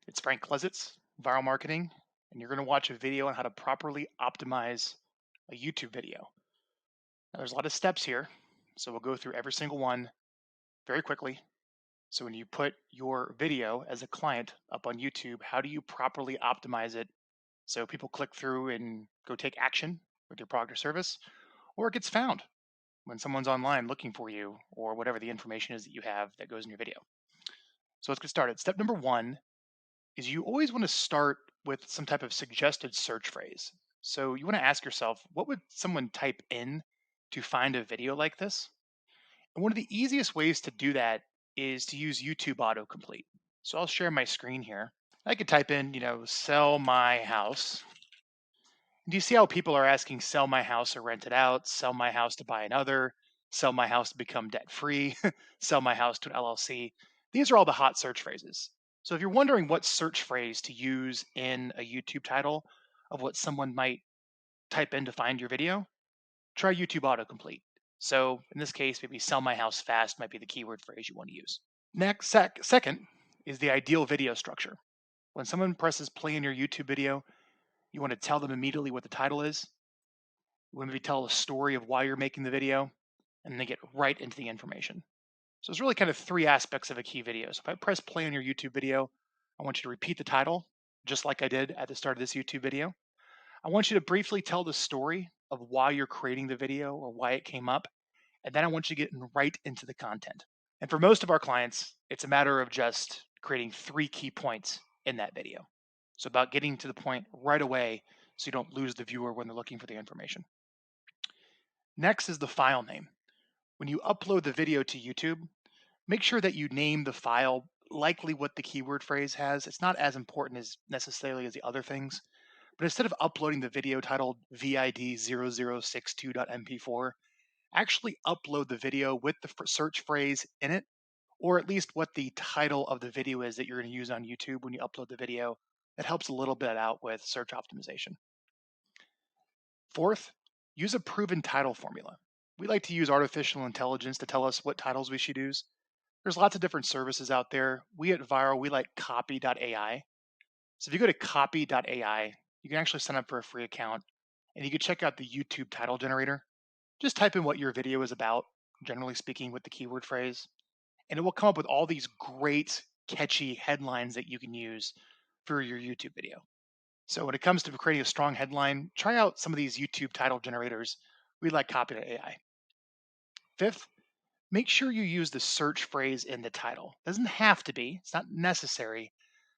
It's Frank Klezet's Viral Marketing, and you're going to watch a video on how to properly optimize a YouTube video. Now, there's a lot of steps here, so we'll go through every single one very quickly. So, when you put your video as a client up on YouTube, how do you properly optimize it so people click through and go take action with your product or service, or it gets found when someone's online looking for you or whatever the information is that you have that goes in your video? So, let's get started. Step number one is you always want to start with some type of suggested search phrase. So you want to ask yourself, what would someone type in to find a video like this? And one of the easiest ways to do that is to use YouTube autocomplete. So I'll share my screen here. I could type in, sell my house. Do you see how people are asking sell my house or rent it out, sell my house to buy another, sell my house to become debt free, sell my house to an LLC? These are all the hot search phrases. So if you're wondering what search phrase to use in a YouTube title of what someone might type in to find your video, try YouTube autocomplete. So in this case, maybe sell my house fast might be the keyword phrase you want to use. Second is the ideal video structure. When someone presses play in your YouTube video, you want to tell them immediately what the title is. You want to tell a story of why you're making the video, and then get right into the information. So it's really kind of three aspects of a key video. So if I press play on your YouTube video, I want you to repeat the title, just like I did at the start of this YouTube video. I want you to briefly tell the story of why you're creating the video or why it came up. And then I want you to get right into the content. And for most of our clients, it's a matter of just creating three key points in that video. So about getting to the point right away so you don't lose the viewer when they're looking for the information. Next is the file name. When you upload the video to YouTube, make sure that you name the file likely what the keyword phrase has. It's not as important as necessarily as the other things. But instead of uploading the video titled vid0062.mp4, actually upload the video with the search phrase in it, or at least what the title of the video is that you're going to use on YouTube when you upload the video. That helps a little bit out with search optimization. Fourth, use a proven title formula. We like to use artificial intelligence to tell us what titles we should use. There's lots of different services out there. We at Vyral, we like copy.ai. So if you go to copy.ai, you can actually sign up for a free account and you can check out the YouTube title generator. Just type in what your video is about, generally speaking, with the keyword phrase, and it will come up with all these great, catchy headlines that you can use for your YouTube video. So when it comes to creating a strong headline, try out some of these YouTube title generators. We like copy.ai. Fifth, make sure you use the search phrase in the title. Doesn't have to be, it's not necessary,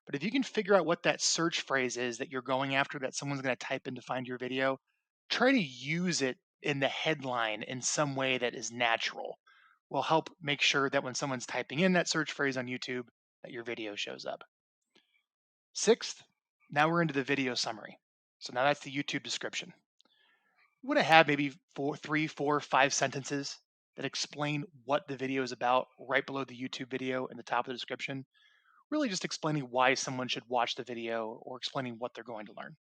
but if you can figure out what that search phrase is that you're going after, that someone's going to type in to find your video, try to use it in the headline in some way that is natural. Will help make sure that when someone's typing in that search phrase on YouTube, that your video shows up. Sixth, now we're into the video summary. So now that's the YouTube description. You want to have maybe 3, 4, 5 sentences that explain what the video is about right below the YouTube video in the top of the description. Really just explaining why someone should watch the video or explaining what they're going to learn.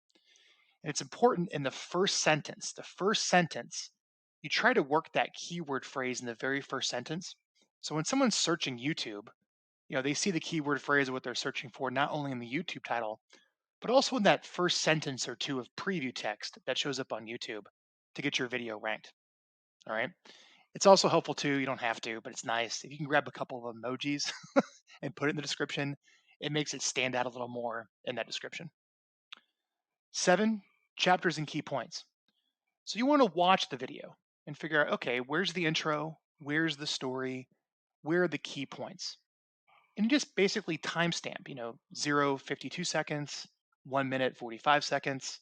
And it's important in the first sentence. The first sentence, you try to work that keyword phrase in the very first sentence. So when someone's searching YouTube, they see the keyword phrase of what they're searching for, not only in the YouTube title, but also in that first sentence or two of preview text that shows up on YouTube to get your video ranked. All right. It's also helpful too, you don't have to, but it's nice if you can grab a couple of emojis and put it in the description. It makes it stand out a little more in that description. 7, chapters and key points. So you want to watch the video and figure out, okay, where's the intro? Where's the story? Where are the key points? And you just basically timestamp, 0, 52 seconds, 1 minute, 45 seconds,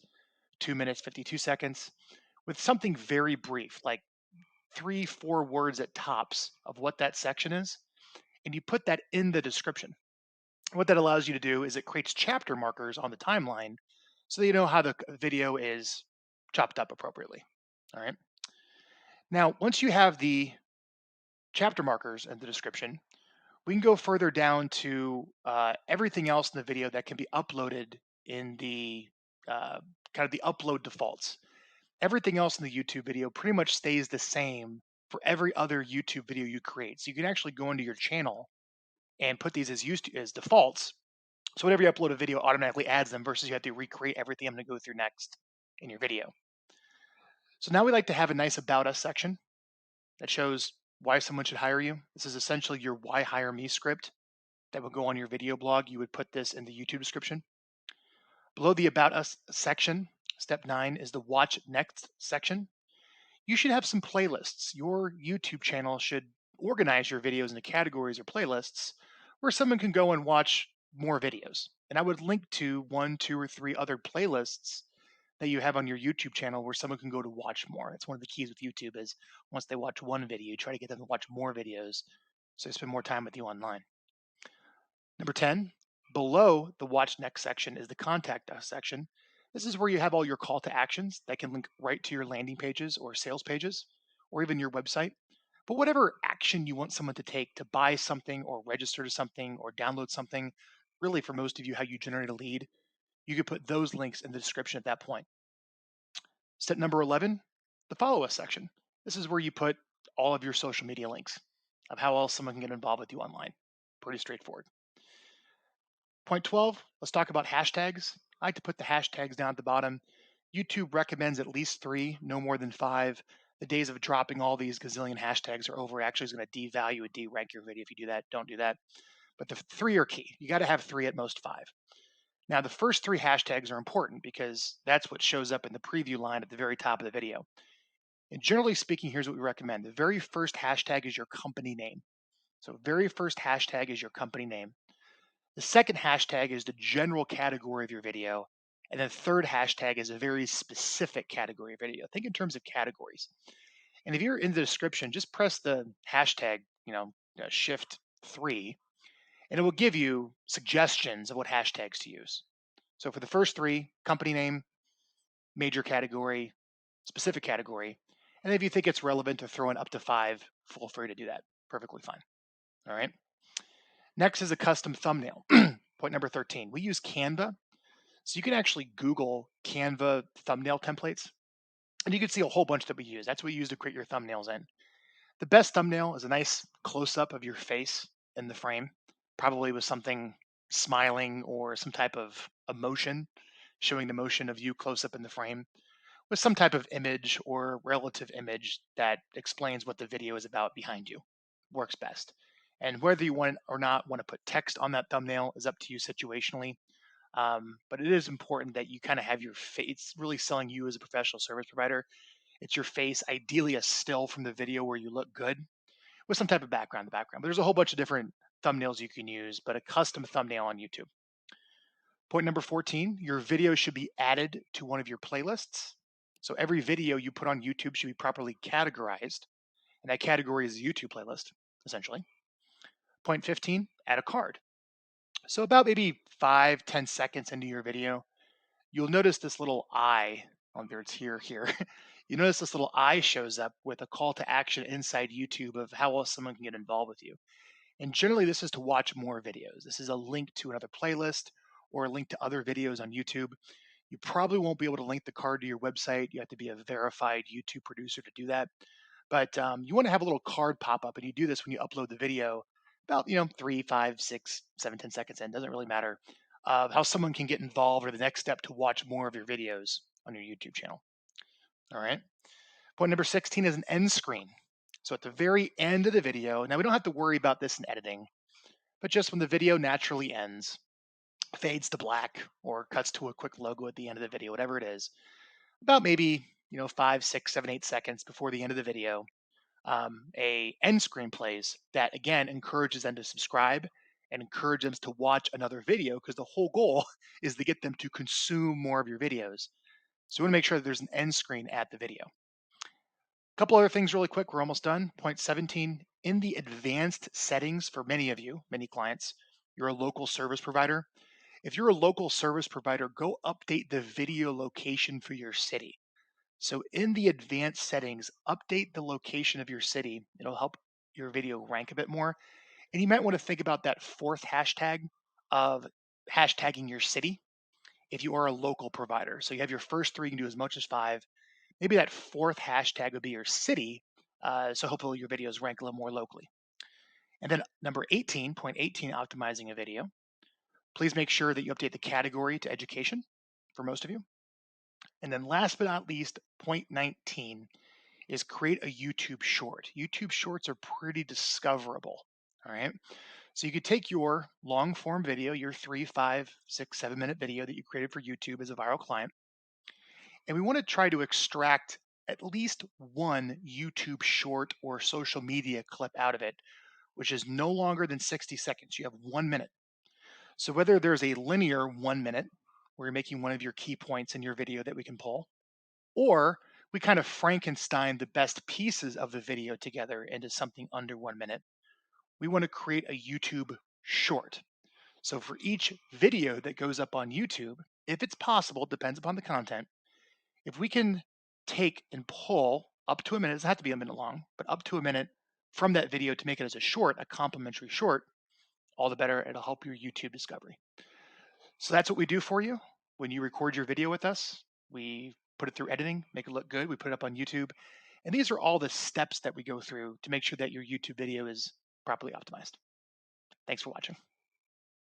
2 minutes, 52 seconds, with something very brief, like 3, 4 words at tops of what that section is. And you put that in the description. What that allows you to do is it creates chapter markers on the timeline so that you know how the video is chopped up appropriately. All right. Now, once you have the chapter markers in the description, we can go further down to everything else in the video that can be uploaded in the kind of the upload defaults. Everything else in the YouTube video pretty much stays the same for every other YouTube video you create. So you can actually go into your channel and put these as defaults So whenever you upload a video, it automatically adds them versus you have to recreate everything I'm going to go through next in your video. So now we like to have a nice About Us section that shows why someone should hire you. This is essentially your Why Hire Me script that would go on your video blog. You would put this in the YouTube description. Below the About Us section, step 9 is the Watch Next section. You should have some playlists. Your YouTube channel should organize your videos into categories or playlists where someone can go and watch more videos. And I would link to 1, 2, or 3 other playlists that you have on your YouTube channel where someone can go to watch more. That's one of the keys with YouTube is once they watch one video, you try to get them to watch more videos so they spend more time with you online. Number 10, below the Watch Next section is the Contact Us section. This is where you have all your call to actions that can link right to your landing pages or sales pages or even your website. But whatever action you want someone to take to buy something or register to something or download something, really for most of you, how you generate a lead, you could put those links in the description at that point. Step number 11, the Follow Us section. This is where you put all of your social media links of how else someone can get involved with you online. Pretty straightforward. Point 12, let's talk about hashtags. I like to put the hashtags down at the bottom. YouTube recommends at least 3, no more than 5. The days of dropping all these gazillion hashtags are over. Actually, is going to devalue and de-rank your video if you do that. Don't do that. But the 3 are key. You got to have 3 at most 5. Now, the first 3 hashtags are important because that's what shows up in the preview line at the very top of the video. And generally speaking, here's what we recommend. The very first hashtag is your company name. So very first hashtag is your company name. The second hashtag is the general category of your video. And then third hashtag is a very specific category of video. Think in terms of categories. And if you're in the description, just press the hashtag, shift 3, and it will give you suggestions of what hashtags to use. So for the first 3, company name, major category, specific category. And if you think it's relevant to throw in up to 5, feel free to do that. Perfectly fine. All right. Next is a custom thumbnail. Point number 13. We use Canva. So you can actually Google Canva thumbnail templates, and you can see a whole bunch that we use. That's what we use to create your thumbnails in. The best thumbnail is a nice close-up of your face in the frame, probably with something smiling or some type of emotion, showing the motion of you close up in the frame, with some type of image or relative image that explains what the video is about behind you. Works best. And whether you want or not want to put text on that thumbnail is up to you situationally. But it is important that you kind of have your face. It's really selling you as a professional service provider. It's your face, ideally a still from the video where you look good with some type of background in the background. But there's a whole bunch of different thumbnails you can use, but a custom thumbnail on YouTube. Point number 14, your video should be added to one of your playlists. So every video you put on YouTube should be properly categorized, and that category is a YouTube playlist, essentially. Point 15, add a card. So about maybe 5-10 seconds into your video, you'll notice this little eye, there it's here. You notice this little eye shows up with a call to action inside YouTube of how else someone can get involved with you. And generally this is to watch more videos. This is a link to another playlist or a link to other videos on YouTube. You probably won't be able to link the card to your website. You have to be a verified YouTube producer to do that. But you want to have a little card pop up, and you do this when you upload the video about 3, 5, 6, 7, 10 seconds in. Doesn't really matter. How someone can get involved or the next step to watch more of your videos on your YouTube channel. All right. Point number 16 is an end screen. So at the very end of the video, now we don't have to worry about this in editing, but just when the video naturally ends, fades to black or cuts to a quick logo at the end of the video, whatever it is, about maybe 5, 6, 7, 8 seconds before the end of the video, a end screen plays that again encourages them to subscribe and encourage them to watch another video because the whole goal is to get them to consume more of your videos. So we want to make sure that there's an end screen at the video. A couple other things really quick. We're almost done. Point 17, in the advanced settings for many of you, many clients, you're a local service provider. If you're a local service provider, go update the video location for your city. So in the advanced settings, update the location of your city. It'll help your video rank a bit more. And you might want to think about that 4th hashtag of hashtagging your city if you are a local provider. So you have your first 3, you can do as much as 5. Maybe that 4th hashtag would be your city. So hopefully your videos rank a little more locally. And then number 18, point 18, optimizing a video. Please make sure that you update the category to education for most of you. And then last but not least, point 19 is create a YouTube short. YouTube shorts are pretty discoverable. All right. So you could take your long form video, your 3, 5, 6, 7 minute video that you created for YouTube as a Vyral client, and we want to try to extract at least one YouTube short or social media clip out of it, which is no longer than 60 seconds. You have 1 minute. So whether there's a linear 1 minute where you're making one of your key points in your video that we can pull, or we kind of Frankenstein the best pieces of the video together into something under 1 minute, we want to create a YouTube short. So for each video that goes up on YouTube, if it's possible, it depends upon the content, if we can take and pull up to a minute, it doesn't have to be a minute long, but up to a minute from that video to make it as a short, a complimentary short, all the better. It'll help your YouTube discovery. So that's what we do for you. When you record your video with us, we put it through editing, make it look good. We put it up on YouTube. And these are all the steps that we go through to make sure that your YouTube video is properly optimized. Thanks for watching.